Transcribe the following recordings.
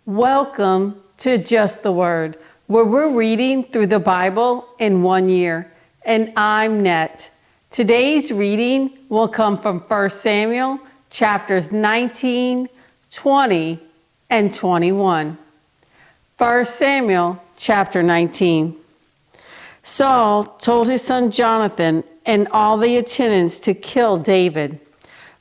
Welcome to Just the Word, where we're reading through the Bible in 1 year. And I'm Net. Today's reading will come from 1 Samuel chapters 19, 20, and 21. 1 Samuel chapter 19. Saul told his son Jonathan and all the attendants to kill David.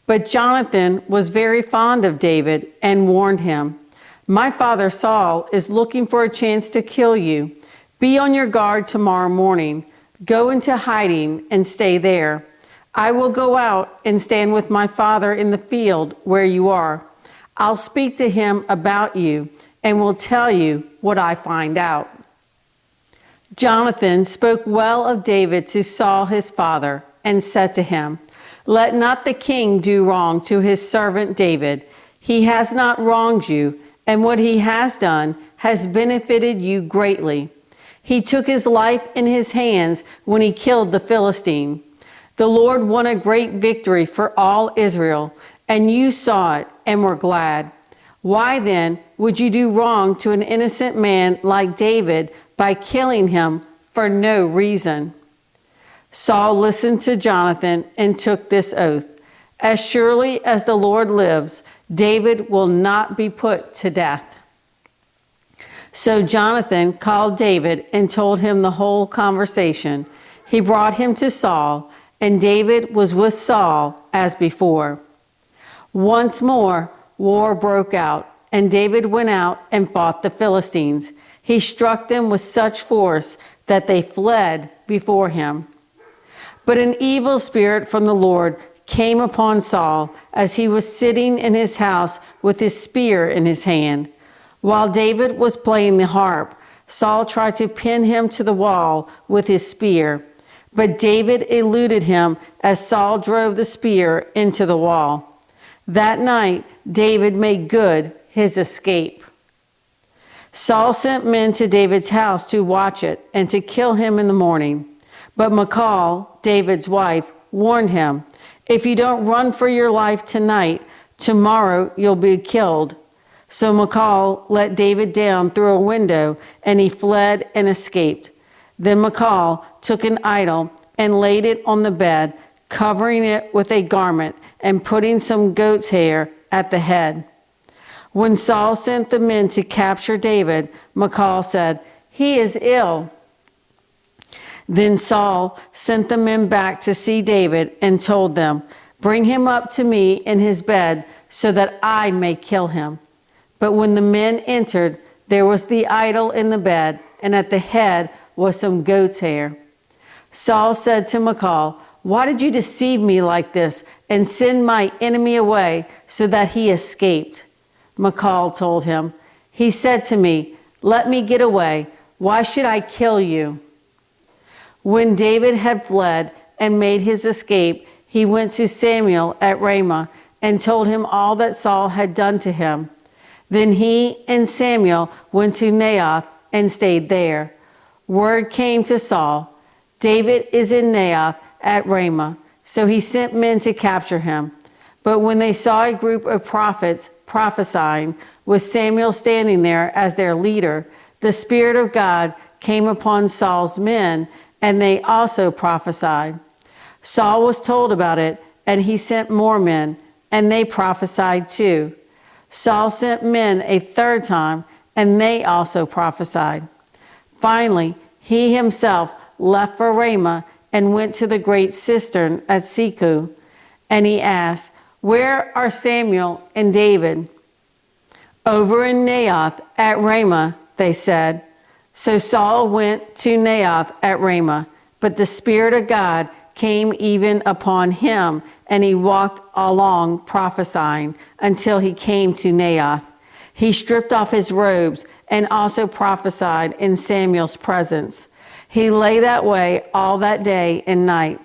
But Jonathan was very fond of David and warned him, "My father Saul is looking for a chance to kill you. Be on your guard tomorrow morning. Go into hiding and stay there. I will go out and stand with my father in the field where you are. I'll speak to him about you and will tell you what I find out." Jonathan spoke well of David to Saul his father and said to him, "Let not the king do wrong to his servant David. He has not wronged you, and what he has done has benefited you greatly. He took his life in his hands when he killed the Philistine. The Lord won a great victory for all Israel, and you saw it and were glad. Why then would you do wrong to an innocent man like David by killing him for no reason?" Saul listened to Jonathan and took this oath, "As surely as the Lord lives, David will not be put to death." So Jonathan called David and told him the whole conversation. He brought him to Saul, and David was with Saul as before. Once more, war broke out, and David went out and fought the Philistines. He struck them with such force that they fled before him. But an evil spirit from the Lord came upon Saul as he was sitting in his house with his spear in his hand. While David was playing the harp, Saul tried to pin him to the wall with his spear, but David eluded him as Saul drove the spear into the wall. That night, David made good his escape. Saul sent men to David's house to watch it and to kill him in the morning. But Michal, David's wife, warned him, "If you don't run for your life tonight, tomorrow you'll be killed." So Michal let David down through a window, and he fled and escaped. Then Michal took an idol and laid it on the bed, covering it with a garment and putting some goat's hair at the head. When Saul sent the men to capture David, Michal said, "He is ill." Then Saul sent the men back to see David and told them, "Bring him up to me in his bed so that I may kill him." But when the men entered, there was the idol in the bed, and at the head was some goat's hair. Saul said to Michal, "Why did you deceive me like this and send my enemy away so that he escaped?" Michal told him, "He said to me, 'Let me get away. Why should I kill you?'" When David had fled and made his escape, he went to Samuel at Ramah and told him all that Saul had done to him. Then he and Samuel went to Naioth and stayed there. Word came to Saul, "David is in Naioth at Ramah." So he sent men to capture him. But when they saw a group of prophets prophesying, with Samuel standing there as their leader, the Spirit of God came upon Saul's men, and they also prophesied. Saul was told about it, and he sent more men, and they prophesied too. Saul sent men a third time, and they also prophesied. Finally, he himself left for Ramah and went to the great cistern at Seku. And he asked, "Where are Samuel and David?" "Over in Naioth at Ramah," they said. So Saul went to Naioth at Ramah, but the Spirit of God came even upon him, and he walked along prophesying until he came to Naioth. He stripped off his robes and also prophesied in Samuel's presence. He lay that way all that day and night.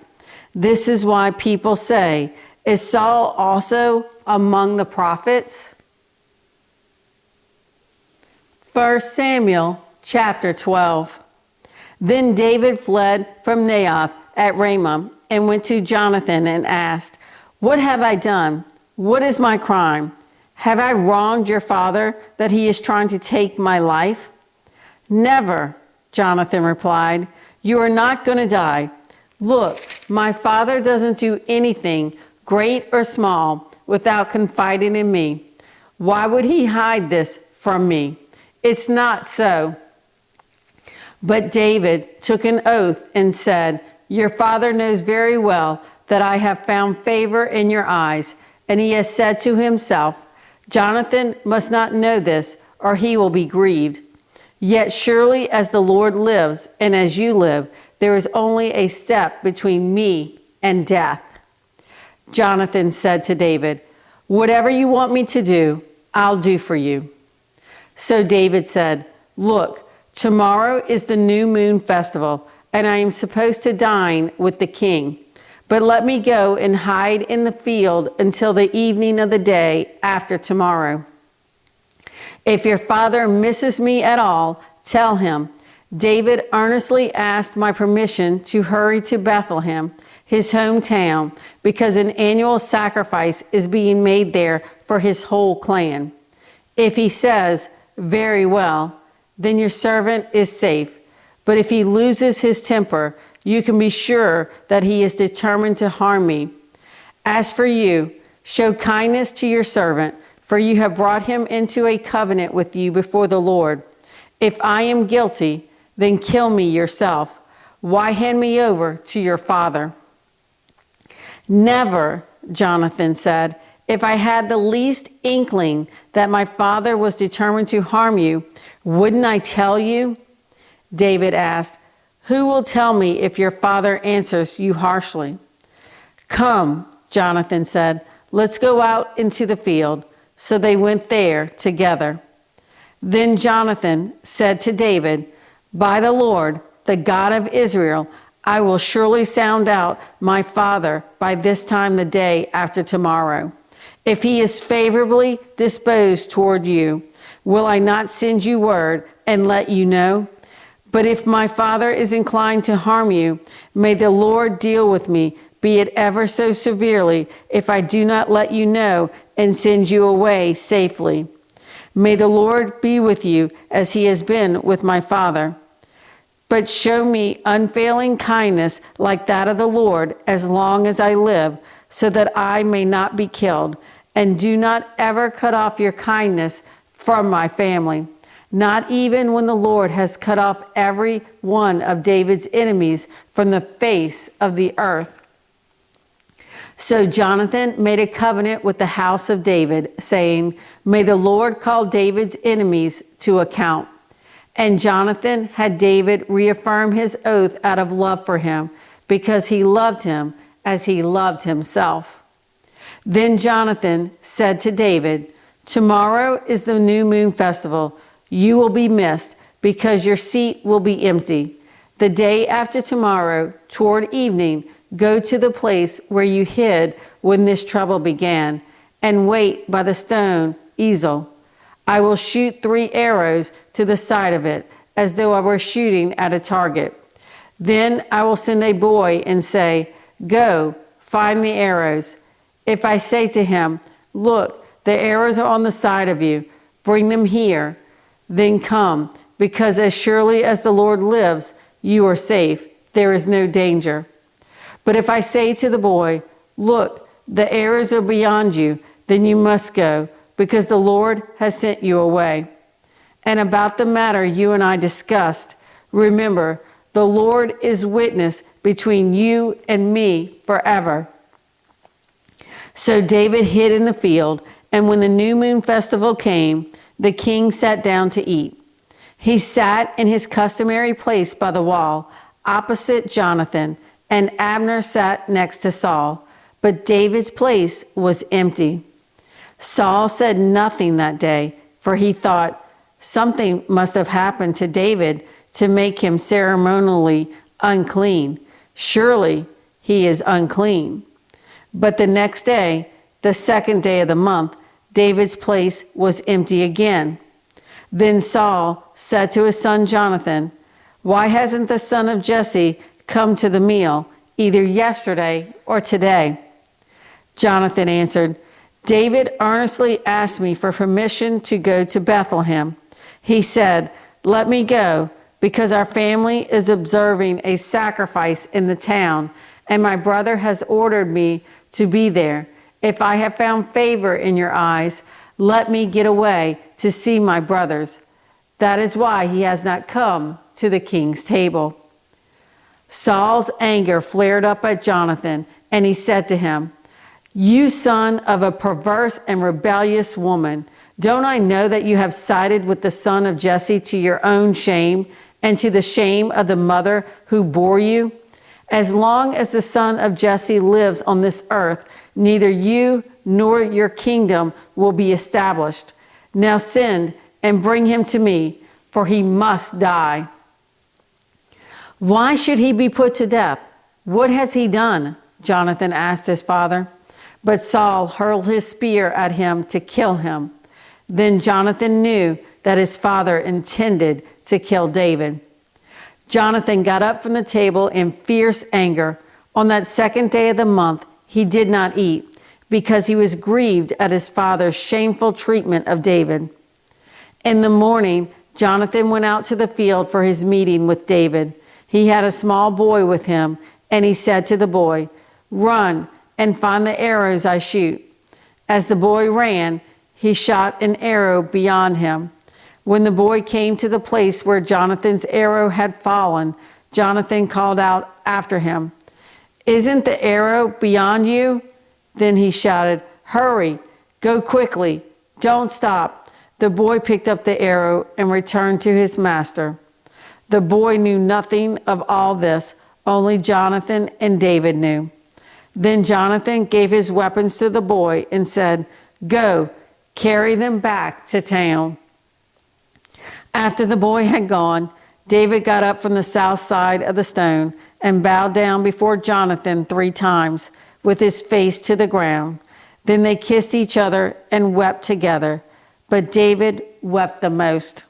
This is why people say, "Is Saul also among the prophets?" 1 Samuel chapter 12. Then David fled from Naioth at Ramah and went to Jonathan and asked, "What have I done? What is my crime? Have I wronged your father that he is trying to take my life?" "Never," Jonathan replied. "You are not going to die. Look, my father doesn't do anything, great or small, without confiding in me. Why would he hide this from me? It's not so." But David took an oath and said, "Your father knows very well that I have found favor in your eyes." And he has said to himself, "Jonathan must not know this, or he will be grieved. Yet surely as the Lord lives and as you live, there is only a step between me and death." Jonathan said to David, "Whatever you want me to do, I'll do for you." So David said, "Look, tomorrow is the new moon festival, and I am supposed to dine with the king. But let me go and hide in the field until the evening of the day after tomorrow. If your father misses me at all, tell him, 'David earnestly asked my permission to hurry to Bethlehem, his hometown, because an annual sacrifice is being made there for his whole clan.' If he says, 'Very well,' then your servant is safe. But if he loses his temper, you can be sure that he is determined to harm me. As for you, show kindness to your servant, for you have brought him into a covenant with you before the Lord. If I am guilty, then kill me yourself. Why hand me over to your father?" "Never," Jonathan said. "If I had the least inkling that my father was determined to harm you, wouldn't I tell you?" David asked, "Who will tell me if your father answers you harshly?" "Come," Jonathan said, "let's go out into the field." So they went there together. Then Jonathan said to David, "By the Lord, the God of Israel, I will surely sound out my father by this time the day after tomorrow. If he is favorably disposed toward you, will I not send you word and let you know? But if my father is inclined to harm you, may the Lord deal with me, be it ever so severely, if I do not let you know and send you away safely. May the Lord be with you as he has been with my father. But show me unfailing kindness like that of the Lord as long as I live, so that I may not be killed. And do not ever cut off your kindness from my family, not even when the Lord has cut off every one of David's enemies from the face of the earth." So Jonathan made a covenant with the house of David, saying, "May the Lord call David's enemies to account." And Jonathan had David reaffirm his oath out of love for him, because he loved him as he loved himself. Then Jonathan said to David, "Tomorrow is the new moon festival. You will be missed, because your seat will be empty. The day after tomorrow, toward evening, go to the place where you hid when this trouble began, and wait by the stone Ezel. I will shoot 3 arrows to the side of it, as though I were shooting at a target. Then I will send a boy and say, 'Go, find the arrows.' If I say to him, 'Look, the arrows are on the side of you, bring them here,' then come, because as surely as the Lord lives, you are safe, there is no danger. But if I say to the boy, 'Look, the arrows are beyond you,' then you must go, because the Lord has sent you away. And about the matter you and I discussed, remember, the Lord is witness between you and me forever." So David hid in the field, and when the new moon festival came, the king sat down to eat. He sat in his customary place by the wall, opposite Jonathan, and Abner sat next to Saul, but David's place was empty. Saul said nothing that day, for he thought, "Something must have happened to David to make him ceremonially unclean. Surely he is unclean." But the next day, the 2nd day of the month, David's place was empty again. Then Saul said to his son Jonathan, "Why hasn't the son of Jesse come to the meal, either yesterday or today?" Jonathan answered, David earnestly asked me for permission to go to Bethlehem. He said, "Let me go, because our family is observing a sacrifice in the town, and my brother has ordered me to be there. If I have found favor in your eyes, let me get away to see my brothers." That is why he has not come to the king's table. Saul's anger flared up at Jonathan, and he said to him, "You son of a perverse and rebellious woman, don't I know that you have sided with the son of Jesse to your own shame and to the shame of the mother who bore you? As long as the son of Jesse lives on this earth, neither you nor your kingdom will be established. Now send and bring him to me, for he must die." "Why should he be put to death? What has he done?" Jonathan asked his father. But Saul hurled his spear at him to kill him. Then Jonathan knew that his father intended to kill David. Jonathan got up from the table in fierce anger. On that second day of the month, he did not eat, because he was grieved at his father's shameful treatment of David. In the morning, Jonathan went out to the field for his meeting with David. He had a small boy with him, and he said to the boy, "Run and find the arrows I shoot." As the boy ran, he shot an arrow beyond him. When the boy came to the place where Jonathan's arrow had fallen, Jonathan called out after him, "Isn't the arrow beyond you?" Then he shouted, "Hurry, go quickly, don't stop." The boy picked up the arrow and returned to his master. The boy knew nothing of all this, only Jonathan and David knew. Then Jonathan gave his weapons to the boy and said, "Go, carry them back to town." After the boy had gone, David got up from the south side of the stone and bowed down before Jonathan 3 times, with his face to the ground. Then they kissed each other and wept together, but David wept the most.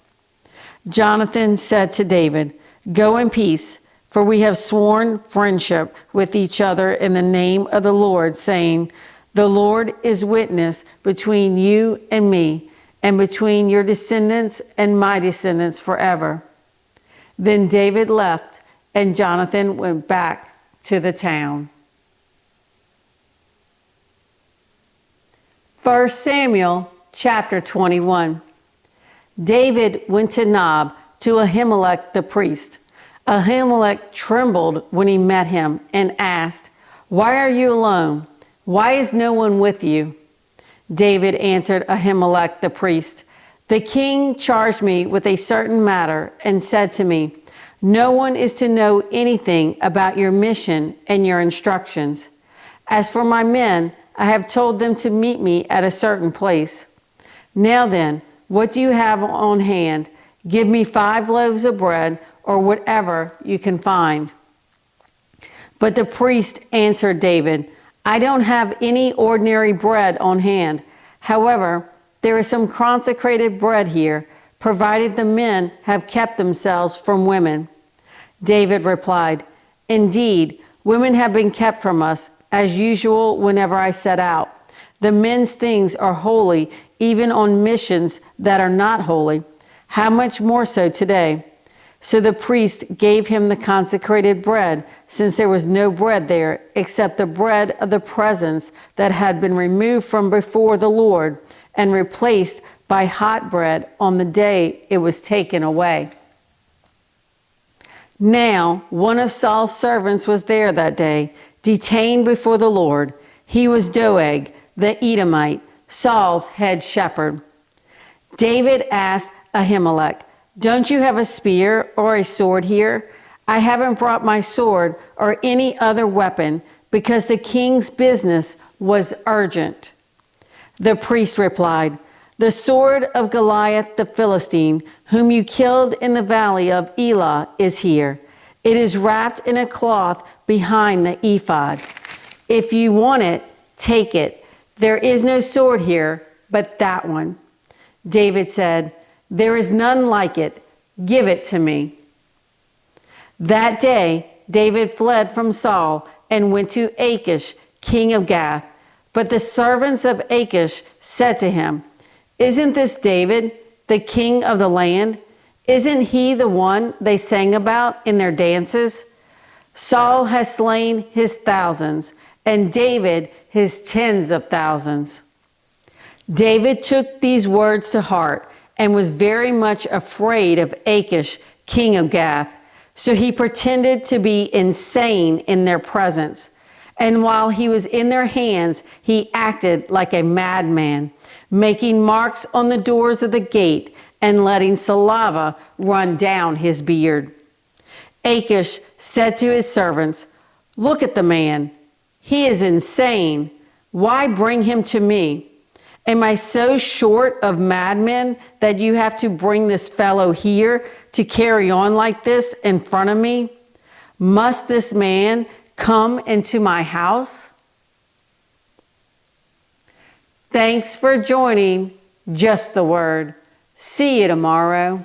Jonathan said to David, "Go in peace, for we have sworn friendship with each other in the name of the Lord, saying, 'The Lord is witness between you and me, and between your descendants and my descendants forever.'" Then David left, and Jonathan went back to the town. 1 Samuel chapter 21. David went to Nob to Ahimelech the priest. Ahimelech trembled when he met him and asked, "Why are you alone? Why is no one with you?" David answered Ahimelech the priest, "The king charged me with a certain matter and said to me, 'No one is to know anything about your mission and your instructions. As for my men, I have told them to meet me at a certain place. Now then, what do you have on hand? Give me 5 loaves of bread, or whatever you can find.'" But the priest answered David, "I don't have any ordinary bread on hand. However, there is some consecrated bread here, provided the men have kept themselves from women." David replied, "Indeed, women have been kept from us, as usual whenever I set out. The men's things are holy, even on missions that are not holy. How much more so today?" So the priest gave him the consecrated bread, since there was no bread there except the bread of the presence that had been removed from before the Lord and replaced by hot bread on the day it was taken away. Now, one of Saul's servants was there that day, detained before the Lord. He was Doeg, the Edomite, Saul's head shepherd. David asked Ahimelech, "Don't you have a spear or a sword here?" "I haven't brought my sword or any other weapon, because the king's business was urgent." The priest replied, "The sword of Goliath the Philistine, whom you killed in the valley of Elah, is here. It is wrapped in a cloth behind the ephod. If you want it, take it. There is no sword here but that one." David said, "There is none like it. Give it to me." That day, David fled from Saul and went to Achish, king of Gath. But the servants of Achish said to him, "Isn't this David, the king of the land? Isn't he the one they sang about in their dances? Saul has slain his thousands, and David his tens of thousands." David took these words to heart and was very much afraid of Achish, king of Gath. So he pretended to be insane in their presence. And while he was in their hands, he acted like a madman, making marks on the doors of the gate and letting saliva run down his beard. Achish said to his servants, "Look at the man. He is insane. Why bring him to me? Am I so short of madmen that you have to bring this fellow here to carry on like this in front of me? Must this man come into my house?" Thanks for joining Just the Word. See you tomorrow.